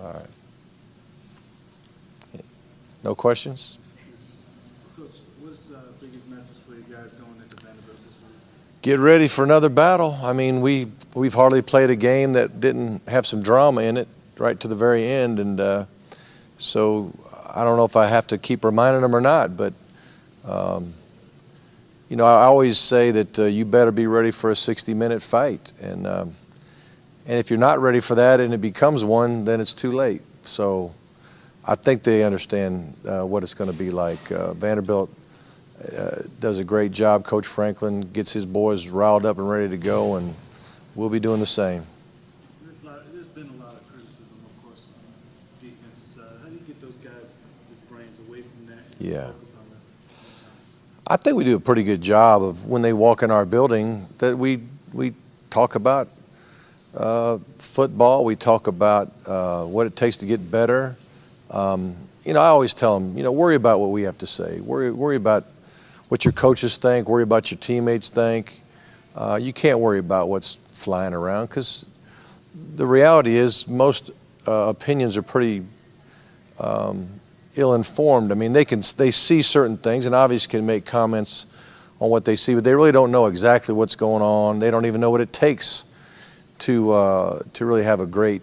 All right. No questions? Coach, what's the biggest message for you guys going into Vanderbilt this week? Get ready for another battle. I mean, we've hardly played a game that didn't have some drama in it right to the very end, and so I don't know if I have to keep reminding them or not, but you know, I always say that you better be ready for a 60-minute fight, and if you're not ready for that and it becomes one, then it's too late. So I think they understand what it's going to be like. Vanderbilt does a great job. Coach Franklin gets his boys riled up and ready to go, and we'll be doing the same. There's been a lot of criticism, of course, on the defensive side. How do you get those guys' brains away from that and Yeah. focus on that? I think we do a pretty good job of when they walk in our building that we talk about football. We talk about what it takes to get better. You know, I always tell them, you know, worry about what we have to say. Worry about what your coaches think. Worry about your teammates think. You can't worry about what's flying around because the reality is most opinions are pretty ill-informed. I mean, they see certain things and obviously can make comments on what they see, but they really don't know exactly what's going on. They don't even know what it takes to really have a great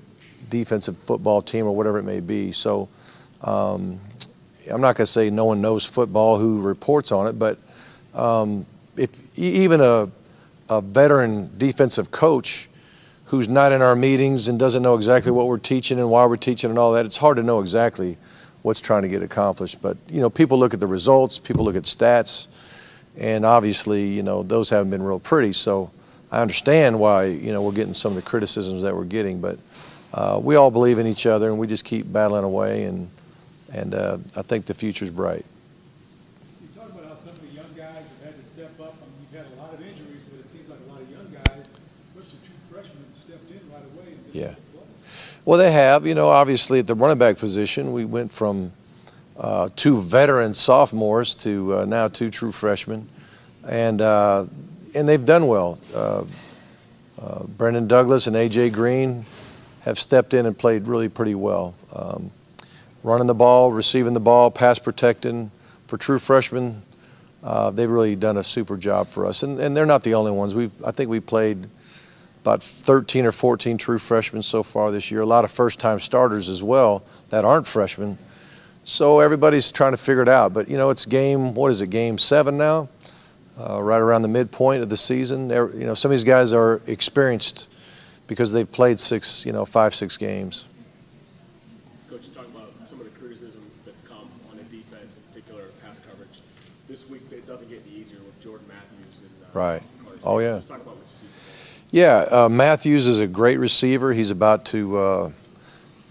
defensive football team or whatever it may be. So I'm not going to say no one knows football who reports on it, but if even a veteran defensive coach who's not in our meetings and doesn't know exactly what we're teaching and why we're teaching and all that, it's hard to know exactly what's trying to get accomplished. But, you know, people look at the results, people look at stats, and obviously, you know, those haven't been real pretty. So I understand why, you know, we're getting some of the criticisms that we're getting, but we all believe in each other and we just keep battling away, and I think the future's bright. You talk about how some of the young guys have had to step up. I mean, you've had a lot of injuries, but it seems like a lot of young guys, especially true freshmen, stepped in right away. And Yeah. Well, they have. You know, obviously at the running back position, we went from two veteran sophomores to now two true freshmen, and they've done well. Brendan Douglas and A.J. Green have stepped in and played really pretty well. Running the ball, receiving the ball, pass protecting. For true freshmen, they've really done a super job for us. And they're not the only ones. I think we played about 13 or 14 true freshmen so far this year. A lot of first-time starters as well that aren't freshmen. So everybody's trying to figure it out. But, you know, it's game 7 now? Right around the midpoint of the season. You know, some of these guys are experienced because they've played 5, 6 games. Coach, you talk about some of the criticism that's come on the defense, in particular pass coverage. This week it doesn't get any easier with Jordan Matthews and Right. Oh, yeah. Just talk about what you see. Yeah, Matthews is a great receiver. He's about to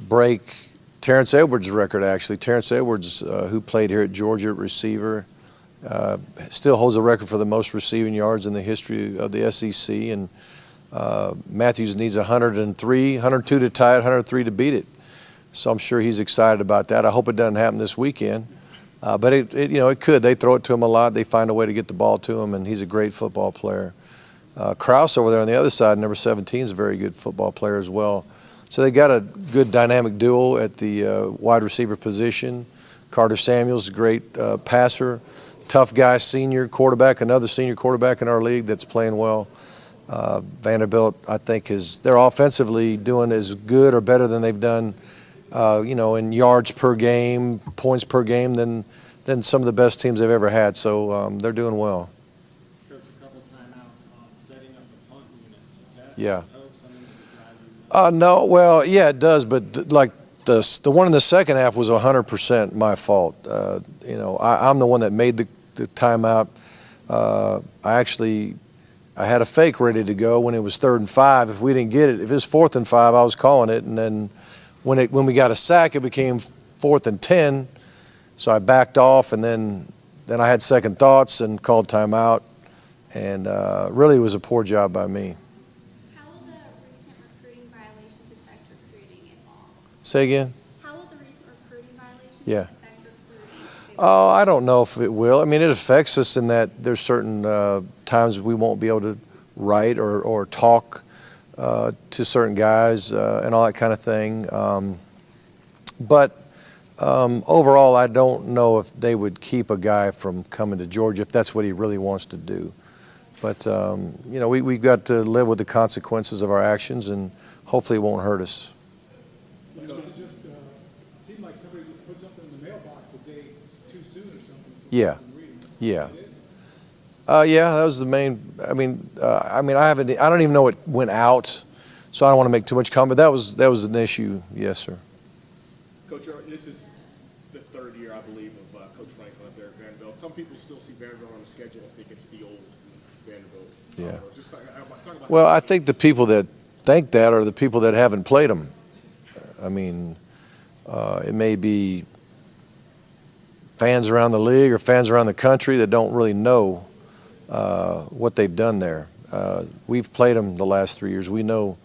break Terrence Edwards' record, actually. Terrence Edwards, who played here at Georgia at receiver, still holds the record for the most receiving yards in the history of the SEC. And Matthews needs 102 to tie it, 103 to beat it. So I'm sure he's excited about that. I hope it doesn't happen this weekend. But it could. They throw it to him a lot. They find a way to get the ball to him, and he's a great football player. Krause over there on the other side, number 17, is a very good football player as well. So they got a good dynamic duo at the wide receiver position. Carter Samuel's a great passer, tough guy, senior quarterback, another senior quarterback in our league that's playing well. Vanderbilt, I think, they're offensively doing as good or better than they've done, in yards per game, points per game than some of the best teams they've ever had. So they're doing well. Coach, a couple timeouts on setting up the punt units. Is that Yeah. something that drives you nuts? No, well, yeah, it does, but the one in the second half was 100% my fault. I'm the one that made the timeout. I had a fake ready to go when it was 3rd and 5. If we didn't get it, if it was 4th and 5, I was calling it. And then when we got a sack, it became 4th and 10. So I backed off, and then I had second thoughts and called timeout. And really, it was a poor job by me. How will the recent recruiting violations affect recruiting at all? Say again? How will the recent recruiting violations Yeah. affect recruiting? Oh, I don't know if it will. I mean, it affects us in that there's certain times we won't be able to write or talk to certain guys and all that kind of thing. But overall, I don't know if they would keep a guy from coming to Georgia if that's what he really wants to do. But, we've got to live with the consequences of our actions, and hopefully it won't hurt us. It just seemed like somebody just put something in the mailbox a day too soon or something. Yeah. Yeah. Yeah, that was the main. I don't even know it went out, so I don't want to make too much comment. But that was an issue. Yes, sir. Coach, this is the third year, I believe, of Coach Franklin up there at Vanderbilt. Some people still see Vanderbilt on the schedule and think it's the old Vanderbilt. Yeah. Just talk about Well, I think the people that think that are the people that haven't played them. I mean, it may be fans around the league or fans around the country that don't really know what they've done there. We've played them the last 3 years. We know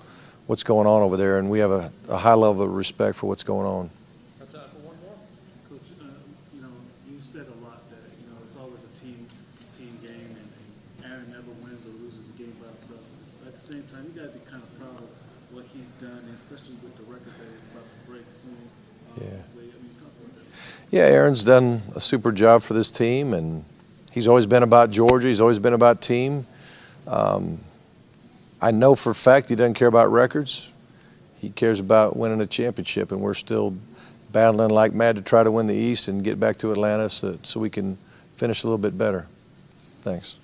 what's going on over there, and we have a high level of respect for what's going on. Coach, you said a lot that, it's always a team game, and Aaron never wins or loses a game by himself. But at the same time, you got to be kind of proud of what he's done, especially with the record that he's about to break soon. Talk about that. Yeah, Aaron's done a super job for this team, and he's always been about Georgia. He's always been about team. I know for a fact he doesn't care about records. He cares about winning a championship, and we're still battling like mad to try to win the East and get back to Atlanta so we can finish a little bit better. Thanks.